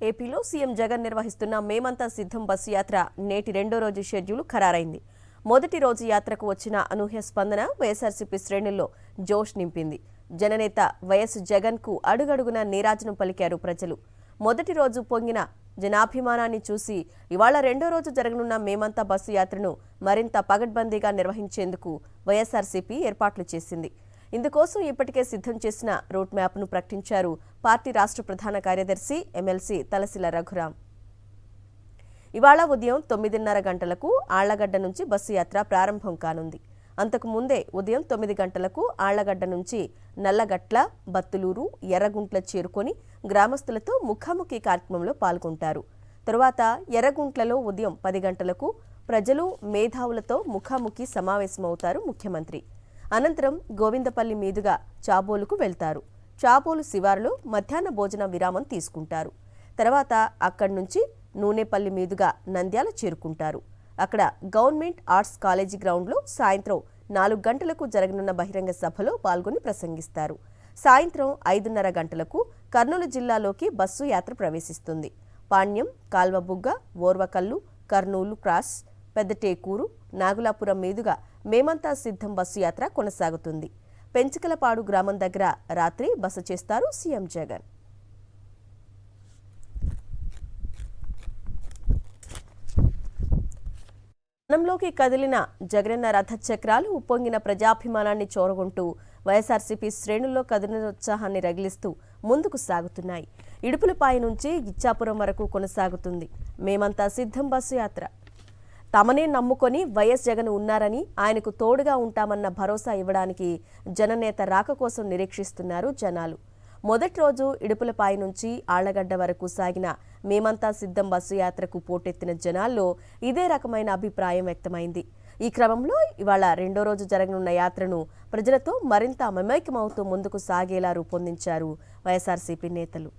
ఏపీలో సీఎం జగన్ నిర్వహిస్తున్న మేమంతా సిద్ధం బస్సు యాత్ర నేటి రెండో రోజు షెడ్యూల్ ఖరారైంది. మొదటి రోజు యాత్రకు వచ్చిన అనూహ్య స్పందన వైఎస్ఆర్సీపీ శ్రేణుల్లో జోష్ నింపింది. జననేత వైఎస్ జగన్ కు అడుగడుగున నీరాజనం పలికారు ప్రజలు. మొదటి రోజు పొంగిన జనాభిమానాన్ని చూసి ఇవాళ రెండో రోజు జరగనున్న మేమంతా బస్సు యాత్రను మరింత పగడ్బందీగా నిర్వహించేందుకు వైఎస్ఆర్సీపీ ఏర్పాట్లు చేసింది. ఇందుకోసం ఇప్పటికే సిద్ధం చేసిన రూట్ మ్యాప్ను ప్రకటించారు పార్టీ రాష్ట్ర ప్రధాన కార్యదర్శి ఎమ్మెల్సీ తలసిల రఘురాం. ఇవాళ ఉదయం 9:30 గంటలకు ఆళ్లగడ్డ నుంచి బస్సు యాత్ర ప్రారంభం కానుంది. అంతకు ముందే ఉదయం 9 గంటలకు ఆళ్లగడ్డ నుంచి నల్లగట్ల, బత్తులూరు, ఎర్రగుంట్ల చేరుకొని గ్రామస్తులతో ముఖాముఖి కార్యక్రమంలో పాల్గొంటారు. తరువాత ఎర్రగుంట్లలో ఉదయం 10 గంటలకు ప్రజలు, మేధావులతో ముఖాముఖి సమావేశమవుతారు ముఖ్యమంత్రి. అనంతరం గోవిందపల్లి మీదుగా చాబోలుకు వెళ్తారు. చాబోలు శివారులో మధ్యాహ్న భోజన విరామం తీసుకుంటారు. తర్వాత అక్కడి నుంచి నూనెపల్లి మీదుగా నంద్యాల చేరుకుంటారు. అక్కడ గవర్నమెంట్ ఆర్ట్స్ కాలేజీ గ్రౌండ్లో సాయంత్రం 4 గంటలకు జరగనున్న బహిరంగ సభలో పాల్గొని ప్రసంగిస్తారు. సాయంత్రం 5:30 గంటలకు కర్నూలు జిల్లాలోకి బస్సు యాత్ర ప్రవేశిస్తుంది. పాణ్యం, కాల్వబుగ్గ, ఓర్వకల్లు, కర్నూలు క్రాస్, పెద్దటేకూరు, నాగులాపురం మీదుగా మేమంతా సిద్ధం బస్సు యాత్ర కొనసాగుతుంది. పెంచికలపాడు గ్రామం దగ్గర రాత్రి బస చేస్తారు సీఎం జగన్. జనంలోకి కదిలిన జగనన్న రథచక్రాలు ఉప్పొంగిన ప్రజాభిమానాన్ని చూరగొంటూ వైఎస్ఆర్సీపీ శ్రేణుల్లో కదిలినోత్సాహాన్ని రగిలిస్తూ ముందుకు సాగుతున్నాయి. ఇడుపులపాయ నుంచి ఇచ్చాపురం వరకు కొనసాగుతుంది మేమంతా సిద్ధం బస్సు యాత్ర. తమనే నమ్ముకొని వైఎస్ జగన్ ఉన్నారని, ఆయనకు తోడుగా ఉంటామన్న భరోసా ఇవ్వడానికి జననేత రాక కోసం నిరీక్షిస్తున్నారు జనాలు. మొదటి రోజు ఇడుపులపాయ నుంచి ఆళ్లగడ్డ వరకు సాగిన మేమంతా సిద్ధం బస్సు యాత్రకు పోటెత్తిన జనాల్లో ఇదే రకమైన అభిప్రాయం వ్యక్తమైంది. ఈ క్రమంలో ఇవాళ రెండో రోజు జరగనున్న యాత్రను ప్రజలతో మరింత మమైకమవుతూ ముందుకు సాగేలా రూపొందించారు వైఎస్ఆర్సీపీ నేతలు.